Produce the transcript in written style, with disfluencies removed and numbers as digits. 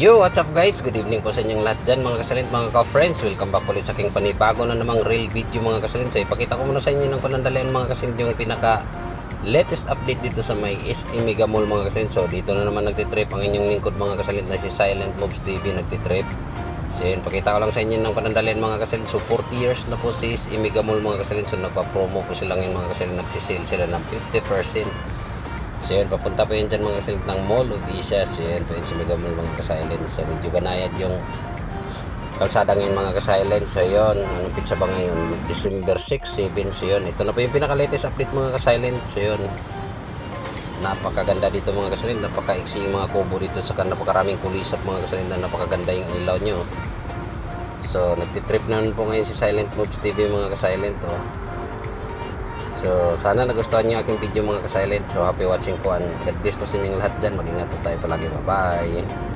Yo, what's up guys? Good evening po sa inyong lahat dyan mga kasalint, mga ka-friends. Welcome back ulit sa aking panibago na namang real video mga kasalint. So ipakita ko muna sa inyo ng panandalian mga kasalint yung pinaka latest update dito sa may SE Mega Mall mga kasalint. So dito na naman nagtitrip ang inyong lingkod mga kasalint na si Silent Moves TV nagtitrip. So yun, pakita ko lang sa inyo ng panandalian mga kasalint. So 40 years na po si SE Mega Mall mga kasalint. So nagpa-promo po sila ngayon mga kasalint. Nagsisale sila ng 50%. So yun, papunta po yun dyan mga kasilent ng Mall of Asia. So yun, po yun sa Mega Mall mga kasilent. So medyo banayad yung kalsada ngayon mga kasilent. So yun, anong pizza ba ngayon? December 6, 7. So yun, ito na po yung pinaka-latest update mga kasilent. So yun, napakaganda dito mga kasilent. Napaka-iksi yung mga kubo dito. Saka napakaraming kulisap mga kasilent na napakaganda yung ilaw nyo. So nagtitrip na po ngayon si Silent Moves TV mga kasilent. Oh. So, sana nagustuhan niyo aking video mga ka-silent. So, happy watching po and God bless po sa inyong lahat dyan. Mag-ingat po tayo palagi. Bye-bye.